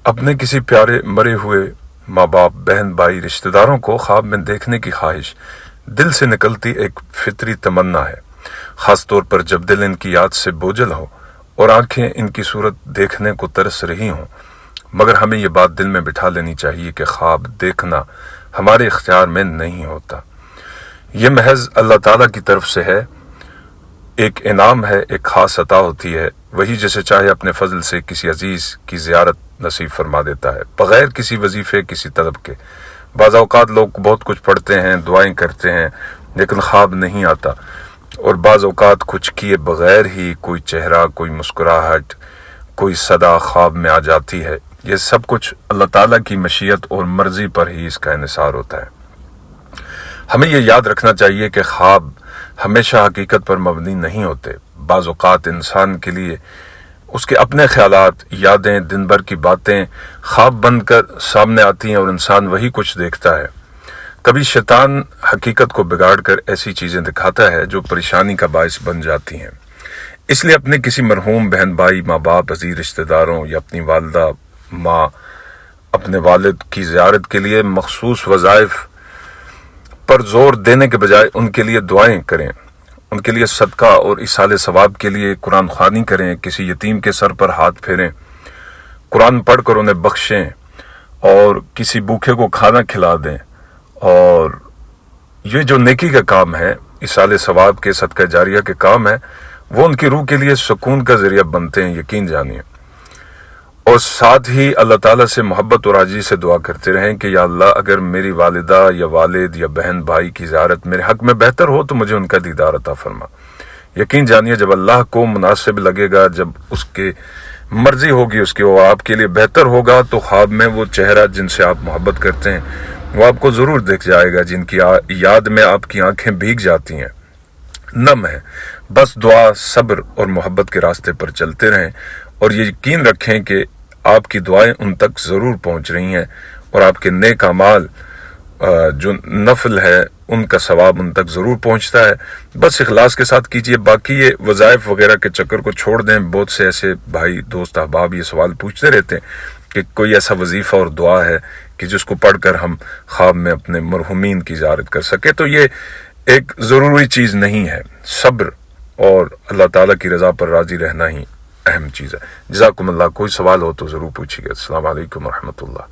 اپنے کسی پیارے مرے ہوئے ماں باپ، بہن بھائی، رشتہ داروں کو خواب میں دیکھنے کی خواہش دل سے نکلتی ایک فطری تمنا ہے، خاص طور پر جب دل ان کی یاد سے بوجھل ہو اور آنکھیں ان کی صورت دیکھنے کو ترس رہی ہوں۔ مگر ہمیں یہ بات دل میں بٹھا لینی چاہیے کہ خواب دیکھنا ہمارے اختیار میں نہیں ہوتا، یہ محض اللہ تعالیٰ کی طرف سے ہے، ایک انعام ہے، ایک خاص عطا ہوتی ہے، وہی جسے چاہے اپنے فضل سے کسی عزیز کی زیارت نصیب فرما دیتا ہے، بغیر کسی وظیفے، کسی طلب کے۔ بعض اوقات لوگ بہت کچھ پڑھتے ہیں، دعائیں کرتے ہیں، لیکن خواب نہیں آتا، اور بعض اوقات کچھ کیے بغیر ہی کوئی چہرہ، کوئی مسکراہٹ، کوئی صدا خواب میں آ جاتی ہے۔ یہ سب کچھ اللہ تعالیٰ کی مشیت اور مرضی پر ہی اس کا انحصار ہوتا ہے۔ ہمیں یہ یاد رکھنا چاہیے کہ خواب ہمیشہ حقیقت پر مبنی نہیں ہوتے۔ بعض اوقات انسان کے لیے اس کے اپنے خیالات، یادیں، دن بھر کی باتیں خواب بن کر سامنے آتی ہیں اور انسان وہی کچھ دیکھتا ہے۔ کبھی شیطان حقیقت کو بگاڑ کر ایسی چیزیں دکھاتا ہے جو پریشانی کا باعث بن جاتی ہیں۔ اس لیے اپنے کسی مرحوم بہن بھائی، ماں باپ، عزیز رشتہ داروں یا اپنی والدہ، ماں، اپنے والد کی زیارت کے لیے مخصوص وظائف پر زور دینے کے بجائے ان کے لیے دعائیں کریں، ان کے لیے صدقہ اور ایصال ثواب کے لیے قرآن خوانی کریں، کسی یتیم کے سر پر ہاتھ پھیریں، قرآن پڑھ کر انہیں بخشیں، اور کسی بھوکے کو کھانا کھلا دیں۔ اور یہ جو نیکی کا کام ہے، ایصال ثواب کے، صدقہ جاریہ کے کام ہے، وہ ان کی روح کے لیے سکون کا ذریعہ بنتے ہیں، یقین جانیے۔ اور ساتھ ہی اللہ تعالیٰ سے محبت اور عاجزی سے دعا کرتے رہیں کہ یا اللہ، اگر میری والدہ یا والد یا بہن بھائی کی زیارت میرے حق میں بہتر ہو تو مجھے ان کا دیدار عطا فرما۔ یقین جانیے جب اللہ کو مناسب لگے گا، جب اس کے مرضی ہوگی، اس کے، وہ آپ کے لیے بہتر ہوگا، تو خواب میں وہ چہرہ جن سے آپ محبت کرتے ہیں وہ آپ کو ضرور دکھ جائے گا، جن کی یاد میں آپ کی آنکھیں بھیگ جاتی ہیں، نم ہے۔ بس دعا، صبر اور محبت کے راستے پر چلتے رہیں، اور یہ یقین رکھیں کہ آپ کی دعائیں ان تک ضرور پہنچ رہی ہیں، اور آپ کے نیک اعمال جو نفل ہے ان کا ثواب ان تک ضرور پہنچتا ہے۔ بس اخلاص کے ساتھ کیجئے، باقی یہ وظائف وغیرہ کے چکر کو چھوڑ دیں۔ بہت سے ایسے بھائی، دوست، احباب یہ سوال پوچھتے رہتے ہیں کہ کوئی ایسا وظیفہ اور دعا ہے کہ جس کو پڑھ کر ہم خواب میں اپنے مرحومین کی زیارت کر سکے، تو یہ ایک ضروری چیز نہیں ہے۔ صبر اور اللہ تعالیٰ کی رضا پر راضی رہنا ہی اہم چیز ہے۔ جزاکم اللہ۔ کوئی سوال ہو تو ضرور پوچھیے گا۔ السلام علیکم ورحمۃ اللہ۔